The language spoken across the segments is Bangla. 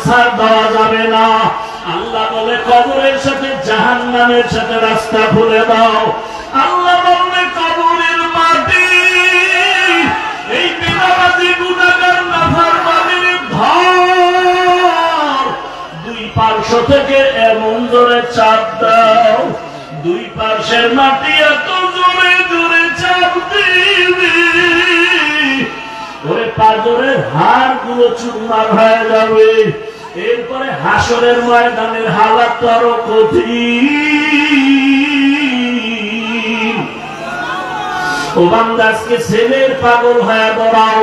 ছাড় দেওয়া যাবে না। আল্লাহ বলে কবরের সাথে জাহান্নামের সাথে রাস্তা খুলে দাও। আল্লাহ বলে কবরের মাটি এই বিনাবাদী গুনাহগার নাফরমানের ঘর, দুই পার্শ্ব থেকে এমন জোরে চাপ দাও, দুই পার্শ্বের মাটি এত জোরে জোরে চাপ দিবি ওরে পাঁজরের হাড় গুলো চুরমার হয়ে যাবে। এরপরে হাসরের ময়দানের হালাত তো আরো কঠিন। ও বান্দা, আজকে ছেলের পাগল হয়ে দৌড়াও,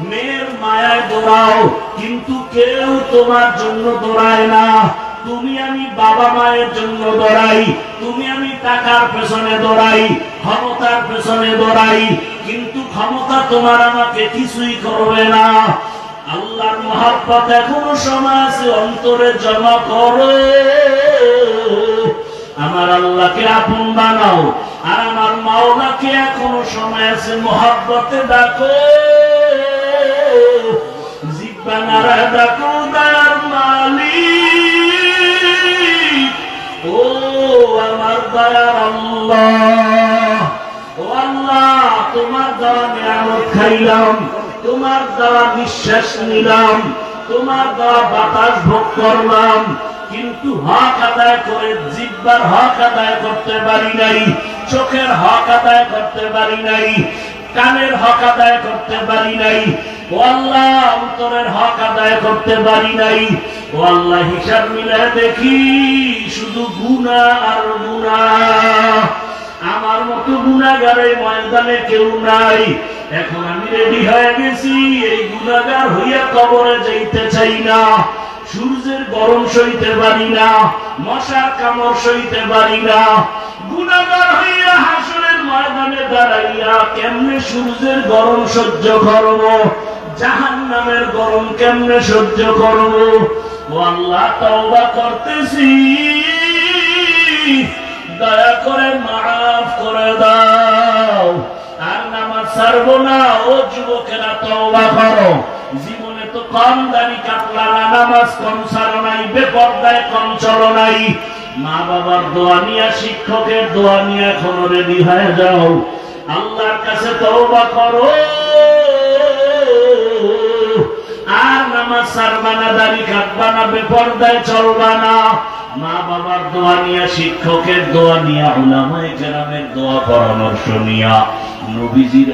মেয়ের মায়ায় দৌড়াও, কিন্তু কেউ তোমার জন্য দৌড়ায় না। তুমি আমি বাবা মায়ের জন্য দৌড়াই, তুমি আমি টাকার পেছনে দৌড়াই, ক্ষমতার পেছনে দৌড়াই, কিন্তু ক্ষমতা তোমার আমাকে কিছুই করবে না। আল্লাহর মহব্বত এখনো সময় আছে, অন্তরে জমা করো। আমার আল্লাহকে আপন বানাও, আর আমার মাওলাকে এখনো সময় আছে, মহব্বতে ডাকো, জিহ্বা নাড়ায় ডাকো, দয়ার মালিক ও আমার দয়ার আল্লাহ। ও আল্লাহ, তোমার দেওয়া নিয়ামত খাইলাম, তোমার দেওয়া নিঃশ্বাস নিলাম, তোমার দেওয়া বাতাস ভোগ করলাম, কিন্তু হক আদায় করে জিহ্বার হক আদায় করতে পারি নাই, চোখের হক আদায় করতে পারি নাই, কানের হক আদায় করতে পারি নাই। ও আল্লাহ, অন্তরের হক আদায় করতে পারি নাই। ও আল্লাহ, হিসাব মিলায় দেখি শুধু গুনাহ আর গুনাহ। আমার মতো গুনাহগার এই ময়দানে কেউ নাই। এখন আমি রেডি হয়ে গেছি, এই গুনাহগার হইয়া কবরে যাইতে চাই না। সূর্যের গরম সইতে পারি না, মশার কামড় সইতে পারি না। গুনাহগার হইয়া হাসরের ময়দানে দাঁড়াইয়া কেমনে সূর্যের গরম সহ্য করব, জাহান্নামের গরম কেমনে সহ্য করব। ও আল্লাহ, তওবা করতেছি, দয়া করে মাফ করে দাও। আর নামাজ ছাড়বো না। ও যুবকেরা, তওবা করো। জীবনে তো কম দাড়ি কাটলা না, নামাজ কম ছাড়ো নাই, বেপরদায় কম চলো নাই। মা বাবার দোয়া নিয়ে, শিক্ষকের দোয়া নিয়ে এখনো রেডি হয়ে যাও। আল্লাহর কাছে তওবা করো, আর নামাজ ছাড়বা না, দাড়ি কাটবা না, বেপরদায় চলবা না। মা বাবার দোয়া নিয়া, শিক্ষকের দোয়া নিয়া, উলামায়ে কেরামের দোয়া পরামর্শ নিয়া, নবীজির